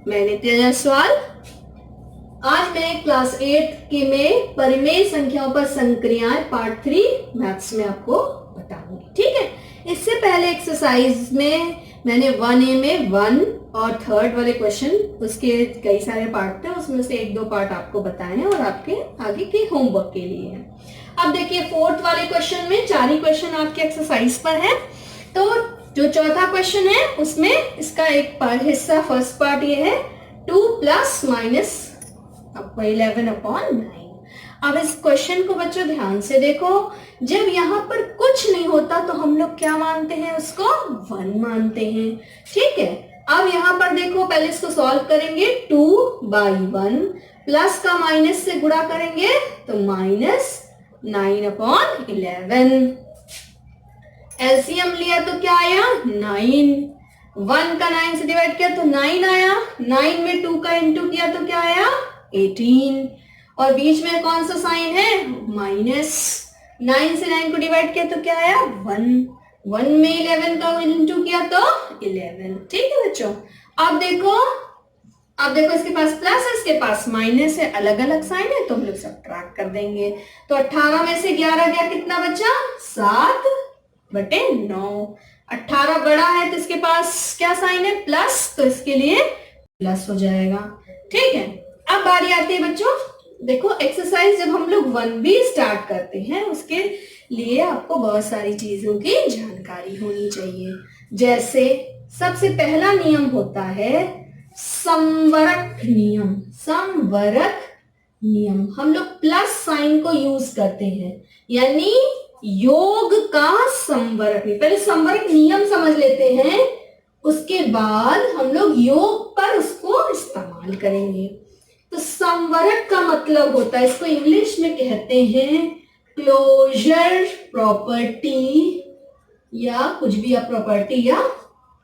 मैंने तेजा सवाल। आज मैं क्लास 8 के में परिमेय संख्याओं पर संक्रियाएं पार्ट 3 मैथ्स में आपको बताऊंगी। ठीक है, इससे पहले एक्सरसाइज में मैंने 1A में 1 और 3rd वाले क्वेश्चन, उसके कई सारे पार्ट थे, उसमें से 1-2 पार्ट आपको बताए हैं और आपके आगे के होमवर्क के लिए है। अब देखिए 4th वाले क्वेश्चन में 4 ही क्वेश्चन आपके एक्सरसाइज पर है। तो जो चौथा क्वेश्चन है उसमें इसका एक हिस्सा, फर्स्ट पार्ट ये है 2 प्लस माइनस 11/9। अब इस क्वेश्चन को बच्चों ध्यान से देखो। जब यहाँ पर कुछ नहीं होता तो हम लोग क्या मानते हैं, उसको 1 मानते हैं। ठीक है, अब यहाँ पर देखो, पहले इसको सॉल्व करेंगे। 2/1 प्लस का माइनस से गुणा करेंगे तो -9/11। एलसीएम लिया तो क्या आया 9। 1 का 9 से डिवाइड किया तो 9 आया। 9 में 2 का इंटू किया तो क्या आया 18। और बीच में कौन सा साइन है, माइनस। 9 से 9 को डिवाइड किया तो क्या आया 1। 1 में 11 का इंटू किया तो 11। ठीक है बच्चों, अब देखो इसके पास प्लस है, इसके पास माइनस है, अलग अलग साइन है तो हम लोग सब्ट्रैक्ट कर देंगे। तो 18 में से 11 गया, कितना बचा 7/9। 18 बड़ा है तो इसके पास क्या साइन है, प्लस, तो इसके लिए प्लस हो जाएगा। ठीक है, अब बारी आती है बच्चों, देखो एक्सरसाइज जब हम लोग 1B स्टार्ट करते हैं उसके लिए आपको बहुत सारी चीजों की जानकारी होनी चाहिए। जैसे सबसे पहला नियम होता है समवरक नियम। समवरक नियम हम लोग प्लस साइन को यूज करते हैं, यानी योग का समवरक। पहले समवरक नियम समझ लेते हैं, उसके बाद हम लोग योग पर उसको इस्तेमाल करेंगे। तो समवरक का मतलब होता है, इसको इंग्लिश में कहते हैं क्लोजर प्रॉपर्टी, या कुछ भी आप प्रॉपर्टी या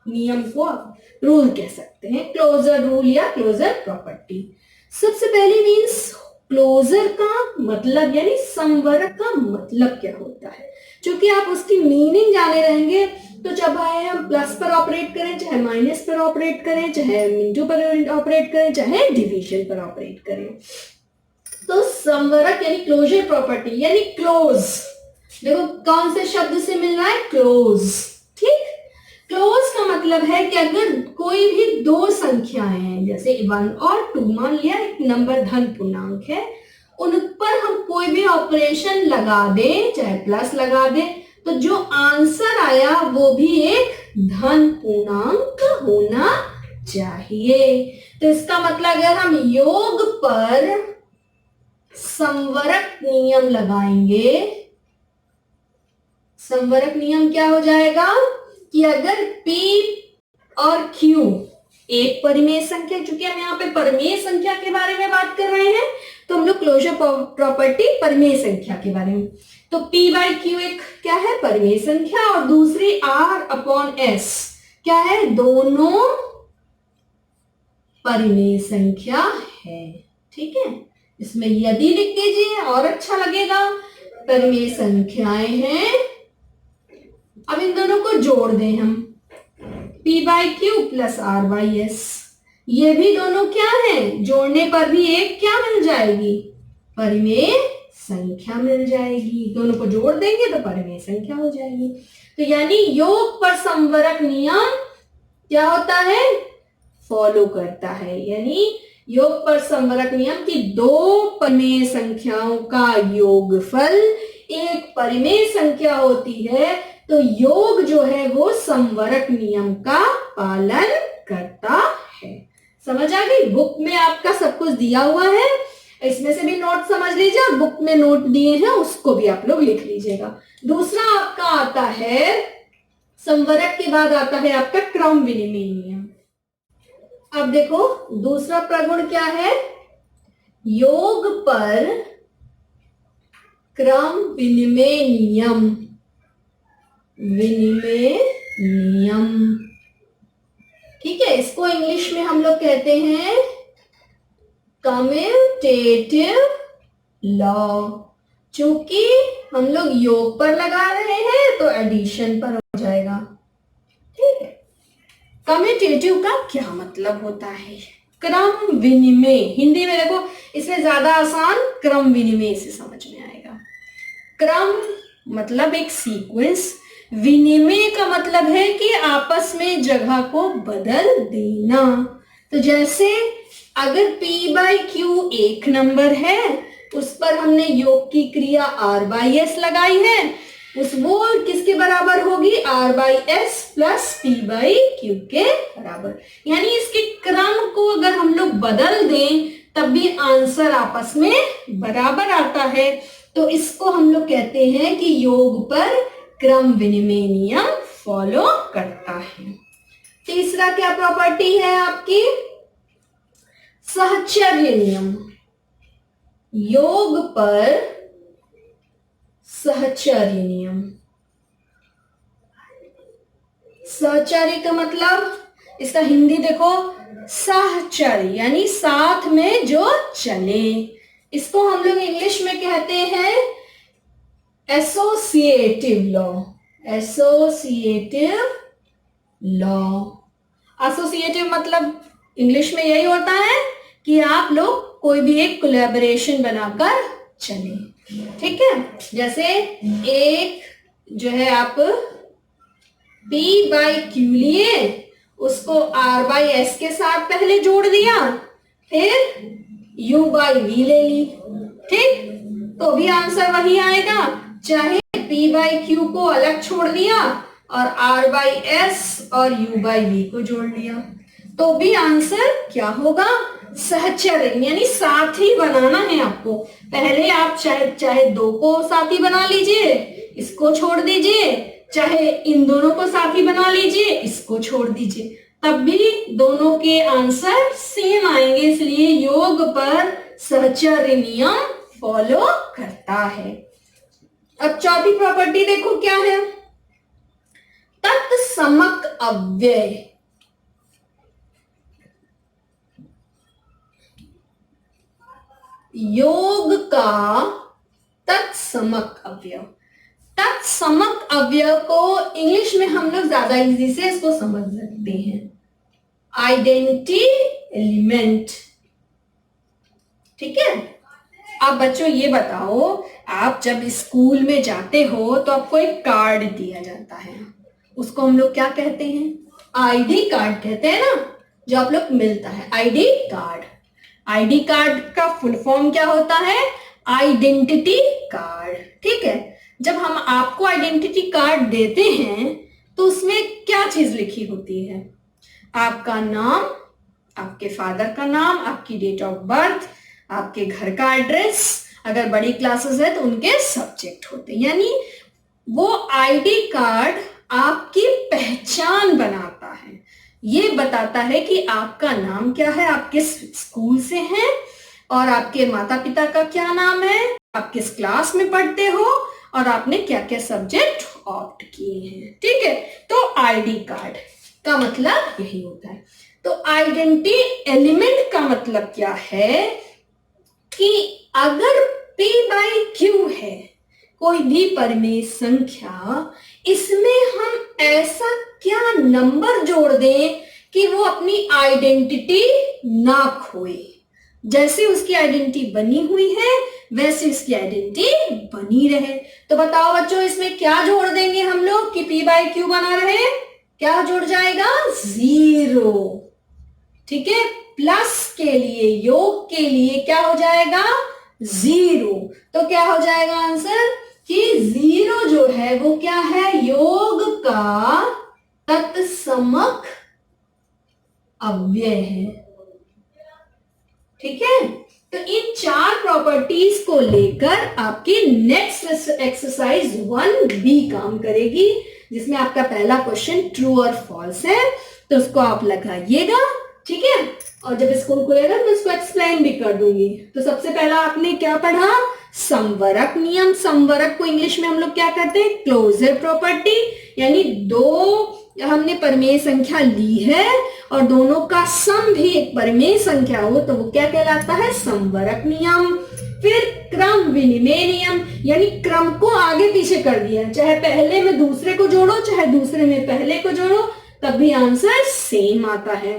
नियम को आप रूल कह सकते हैं, क्लोजर रूल या क्लोजर प्रॉपर्टी। सबसे पहले मीन्स क्लोजर का मतलब, यानी समवरक का मतलब क्या होता है। क्योंकि आप उसकी मीनिंग जाने रहेंगे तो जब हम प्लस पर ऑपरेट करें, चाहे माइनस पर ऑपरेट करें, चाहे इंटू पर ऑपरेट करें, चाहे डिवीजन पर ऑपरेट करें, तो समवरक यानी क्लोजर प्रॉपर्टी यानी क्लोज। देखो कौन से शब्द से मिल रहा है, क्लोज। ठीक, क्लोज का मतलब है कि अगर कोई भी दो संख्याएं हैं, जैसे 1 और 2, मान लिया एक नंबर धन पूर्णांक है, उन पर हम कोई भी ऑपरेशन लगा दें, चाहे प्लस लगा दें, तो जो आंसर आया वो भी एक धन पूर्णांक होना चाहिए। तो इसका मतलब अगर हम योग पर समवरक नियम लगाएंगे, समवरक नियम क्या हो जाएगा कि अगर P और Q एक परिमेय संख्या, चूंकि हम यहाँ पे परिमेय संख्या के बारे में बात कर रहे हैं तो हम लोग क्लोजर प्रॉपर्टी परिमेय संख्या के बारे में, तो P/Q एक क्या है, परिमेय संख्या, और दूसरी R/S क्या है, दोनों परिमेय संख्या है। ठीक है, इसमें यदि लिख दीजिए और अच्छा लगेगा, परिमेय संख्याएं हैं। अब इन दोनों को जोड़ दें हम, P/Q प्लस R/S, ये भी दोनों क्या है, जोड़ने पर भी एक क्या मिल जाएगी, परिमेय संख्या मिल जाएगी। दोनों को जोड़ देंगे तो परिमेय संख्या हो जाएगी। तो यानी योग पर समवरक नियम क्या होता है, फॉलो करता है। यानी योग पर समवरक नियम की दो परिमेय संख्याओं का योगफल एक परिमेय संख्या होती है, तो योग जो है वो समवरक नियम का पालन करता है। समझ आ गई? बुक में आपका सब कुछ दिया हुआ है, इसमें से भी नोट समझ लीजिए, और बुक में नोट दिए हैं उसको भी आप लोग लिख लीजिएगा। दूसरा आपका आता है, समवरक के बाद आता है आपका क्रम विनिमय नियम। अब देखो दूसरा प्रगुण क्या है, योग पर क्रम विनिमय नियम। विनिमय नियम, ठीक है, इसको इंग्लिश में हम लोग कहते हैं कम्यूटेटिव लॉ। चूंकि हम लोग योग पर लगा रहे हैं तो एडिशन पर हो जाएगा। ठीक है, कम्यूटेटिव का क्या मतलब होता है, क्रम विनिमय, हिंदी में देखो इसमें ज्यादा आसान क्रम विनिमय से समझ में आएगा। क्रम मतलब एक सीक्वेंस, विनिमय का मतलब है कि आपस में जगह को बदल देना। तो जैसे अगर P बाई Q एक नंबर है, उस पर हमने योग की क्रिया R बाई S लगाई है, वो किसके बराबर होगी? R by S plus P by Q के बराबर। यानी इसके क्रम को अगर हम लोग बदल दें तब भी आंसर आपस में बराबर आता है। तो इसको हम लोग कहते हैं कि योग पर क्रम विनिमय नियम फॉलो करता है। तीसरा क्या प्रॉपर्टी है आपकी? सहचर्य नियम। योग पर सहचर्य नियम। सहचर्य का मतलब, इसका हिंदी देखो, सहचर्य यानी साथ में जो चले। इसको हम लोग इंग्लिश में कहते हैं associative law. Associative law. Associative मतलब इंग्लिश में यही होता है कि आप लोग कोई भी एक कोलैबोरेशन बनाकर चले, ठीक है। जैसे एक जो है आप P बाई Q लिए, उसको R बाई S के साथ पहले जोड़ दिया, फिर U बाई V ले ली, ठीक, तो भी आंसर वही आएगा। चाहे P बाई Q को अलग छोड़ दिया और R बाई S और U बाई V को जोड़ लिया, तो भी आंसर क्या होगा? सहचर्य, यानी साथी बनाना है आपको। पहले आप चाहे दो को साथी बना लीजिए, इसको छोड़ दीजिए, चाहे इन दोनों को साथी बना लीजिए, इसको छोड़ दीजिए, तब भी दोनों के आंसर सेम आएंगे। इसलिए योग पर सहचर्य नियम फॉलो करता है। अब चौथी प्रॉपर्टी देखो क्या है? तत्समक अव्यय। योग का तत्समक अवयव। तत्समक अवयव को इंग्लिश में हम लोग ज्यादा इजी से इसको समझ सकते हैं, आइडेंटिटी एलिमेंट, ठीक है। अब बच्चों ये बताओ, आप जब स्कूल में जाते हो तो आपको एक कार्ड दिया जाता है, उसको हम लोग क्या कहते हैं? आईडी कार्ड कहते हैं ना, जो आप लोग मिलता है आईडी कार्ड। आईडी कार्ड का फुल फॉर्म क्या होता है? आइडेंटिटी कार्ड, ठीक है। जब हम आपको आइडेंटिटी कार्ड देते हैं तो उसमें क्या चीज लिखी होती है? आपका नाम, आपके फादर का नाम, आपकी डेट ऑफ बर्थ, आपके घर का एड्रेस, अगर बड़ी क्लासेस है तो उनके सब्जेक्ट होते हैं। यानी वो आईडी कार्ड आपकी पहचान बनाता है, ये बताता है कि आपका नाम क्या है, आप किस स्कूल से हैं और आपके माता पिता का क्या नाम है, आप किस क्लास में पढ़ते हो और आपने क्या क्या सब्जेक्ट ऑप्ट किए हैं, ठीक है। तो आईडी कार्ड का मतलब यही होता है। तो आइडेंटिटी एलिमेंट का मतलब क्या है कि अगर P बाई Q है कोई भी परिमेय संख्या, इसमें हम ऐसा क्या नंबर जोड़ दें कि वो अपनी आइडेंटिटी ना खोए। जैसे उसकी आइडेंटिटी बनी हुई है वैसे उसकी आइडेंटिटी बनी रहे। तो बताओ बच्चों, इसमें क्या जोड़ देंगे हम लोग कि P बाई Q बना रहे? क्या जुड़ जाएगा? 0, ठीक है। प्लस के लिए, योग के लिए क्या हो जाएगा? 0। तो क्या हो जाएगा आंसर कि 0 जो है वो क्या है? योग का तत्समक अव्यय है, ठीक है। तो इन 4 प्रॉपर्टीज को लेकर आपकी नेक्स्ट एक्सरसाइज 1B काम करेगी, जिसमें आपका पहला क्वेश्चन ट्रू और फॉल्स है, तो उसको आप लगाइएगा, ठीक है। और जब स्कूल खुलेगा तो इसको एक्सप्लेन भी कर दूंगी। तो सबसे पहला आपने क्या पढ़ा? संवरक नियम। संवरक को इंग्लिश में हम लोग क्या कहते हैं? Closure property. यानी दो हमने परिमेय संख्या ली है और दोनों का सम भी एक परिमेय संख्या हो तो वो क्या कहलाता है? संवरक नियम। फिर क्रम विनिमय नियम, यानी क्रम को आगे पीछे कर दिया, चाहे पहले में दूसरे को जोड़ो चाहे दूसरे में पहले को जोड़ो तब भी आंसर सेम आता है।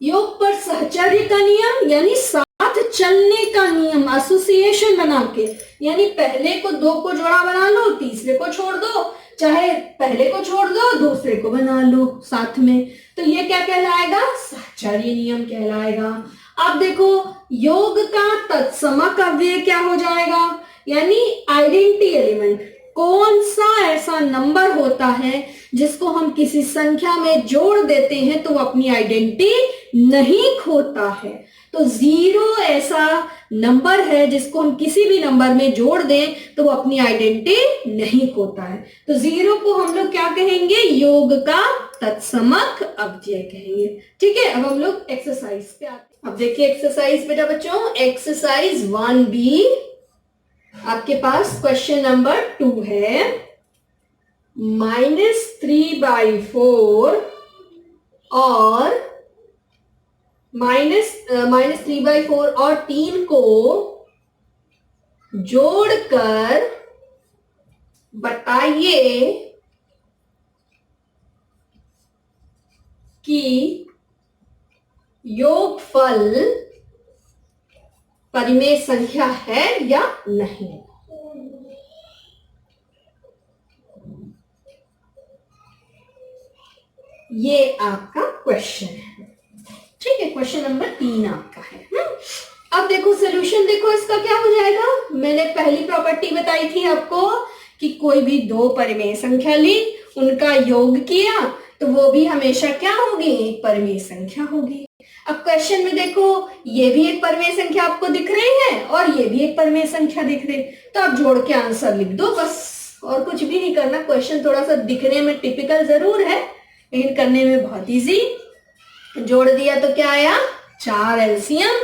योग पर सहचर्य का नियम यानी साथ चलने का नियम, एसोसिएशन बना के, यानी पहले को दो को जोड़ा बना लो, तीसरे को छोड़ दो, चाहे पहले को छोड़ दो दूसरे को बना लो साथ में, तो ये क्या कहलाएगा? सहचर्य नियम कहलाएगा। अब देखो योग का तत्समक अव्यय क्या हो जाएगा, यानी आइडेंटिटी एलिमेंट। कौन सा ऐसा नंबर होता है जिसको हम किसी संख्या में जोड़ देते हैं तो वो अपनी आइडेंटिटी नहीं खोता है? तो 0 ऐसा नंबर है जिसको हम किसी भी नंबर में जोड़ दें तो वो अपनी आइडेंटिटी नहीं खोता है। तो 0 को हम लोग क्या कहेंगे? योग का तत्समक अव्यय कहेंगे। ठीक है, अब हम लोग एक्सरसाइज पे आते हैं। अब देखिए एक्सरसाइज बेटा बच्चों, एक्सरसाइज 1B आपके पास क्वेश्चन नंबर 2 है। -3/4 और -3/4 और 3 को जोड़कर बताइए कि योगफल परिमेय संख्या है या नहीं। ये आपका क्वेश्चन है। ठीक है, क्वेश्चन नंबर 3 आपका है। अब देखो सोल्यूशन, देखो इसका क्या हो जाएगा। मैंने पहली प्रॉपर्टी बताई थी आपको कि कोई भी दो परिमेय संख्या ली, उनका योग किया तो वो भी हमेशा क्या होगी? एक परिमेय संख्या होगी। अब क्वेश्चन में देखो, ये भी एक परिमेय संख्या आपको दिख रही है और ये भी एक परिमेय संख्या दिख रही है, तो आप जोड़ के आंसर लिख दो बस, और कुछ भी नहीं करना। क्वेश्चन थोड़ा सा दिखने में टिपिकल जरूर है लेकिन करने में बहुत इजी। जोड़ दिया तो क्या आया? 4 एलसीएम,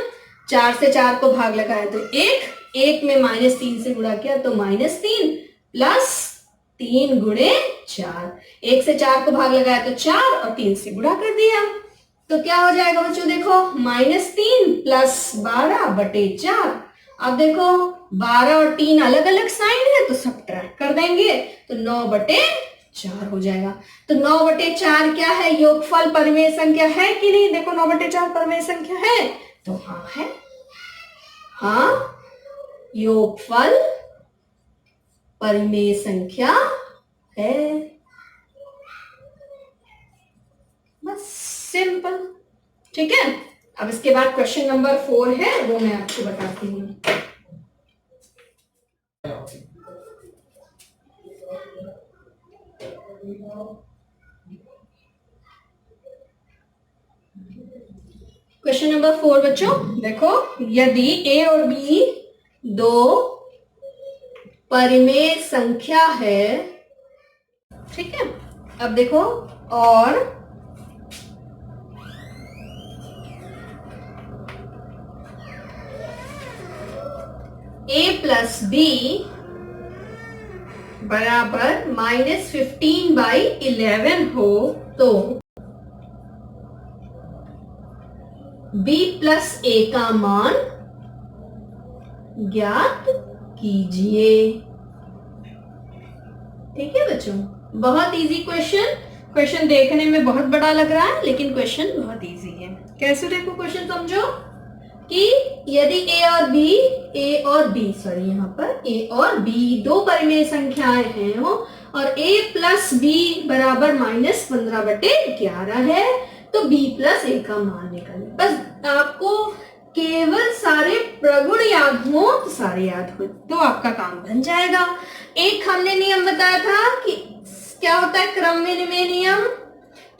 4 से 4 को भाग लगाया तो 1 में -3 से गुणा किया तो -3 प्लस 3 गुणे 4, 1 से 4 को भाग लगाया तो 4 और 3 से गुणा कर दिया तो क्या हो जाएगा बच्चों? देखो -3 प्लस 12/4। अब देखो 12 और 3 अलग अलग साइन है तो सब्ट्रैक्ट कर देंगे तो 9/4 हो जाएगा। तो 9/4 क्या है? योगफल परिमेय संख्या है कि नहीं? देखो 9/4 परिमेय संख्या है तो हाँ है। हाँ, योगफल परिमेय संख्या है। बस सिंपल। ठीक है, अब इसके बाद क्वेश्चन नंबर 4 है, वो मैं आपको बताती हूँ। क्वेश्चन नंबर 4 बच्चों देखो, यदि a और b दो परिमेय संख्या है, ठीक है, अब देखो, और a प्लस b बराबर -15/11 हो तो b प्लस a का मान ज्ञात कीजिए। ठीक है बच्चों, बहुत इजी क्वेश्चन। क्वेश्चन देखने में बहुत बड़ा लग रहा है लेकिन क्वेश्चन बहुत इजी है। कैसे देखो क्वेश्चन, समझो कि यदि a और b दो परिमेय संख्याएं हैं हो और a प्लस b बराबर -15/11 है तो b प्लस a का मान निकालें। बस आपको केवल सारे प्रगुण याद हो तो सारे याद हो तो आपका काम बन जाएगा। एक हमने नियम बताया था कि क्या होता है, क्रम विनिमय नियम,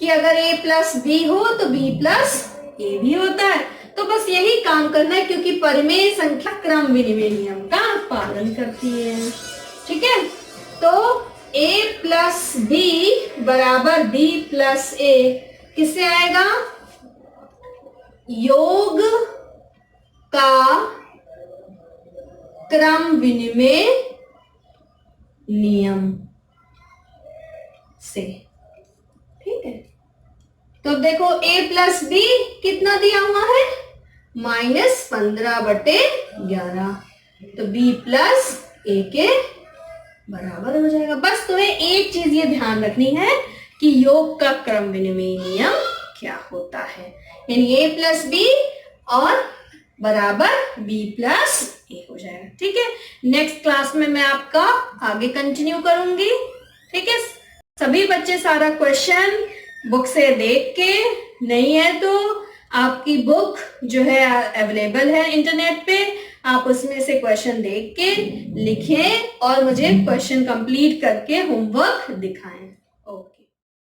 कि अगर a प्लस b हो तो b प्लस a भी होता है। तो बस यही काम करना है क्योंकि परिमेय संख्या क्रम विनिमय नियम का पालन करती है। ठीक है, तो a प्लस b बराबर b प्लस a किससे आएगा? योग का क्रम विनिमय नियम से। ठीक है, तो देखो a प्लस b कितना दिया हुआ है? -15/11, तो b प्लस a के बराबर हो जाएगा। बस तुम्हें एक चीज ये ध्यान रखनी है कि योग का क्रम विनिमय नियम क्या होता है। यानी a प्लस बी और बराबर b प्लस ए हो जाएगा। ठीक है, नेक्स्ट क्लास में मैं आपका आगे कंटिन्यू करूंगी। ठीक है, सभी बच्चे सारा क्वेश्चन बुक से देख के, नहीं है तो आपकी बुक जो है अवेलेबल है इंटरनेट पे, आप उसमें से क्वेश्चन देख के लिखें और मुझे क्वेश्चन कंप्लीट करके होमवर्क दिखाएं।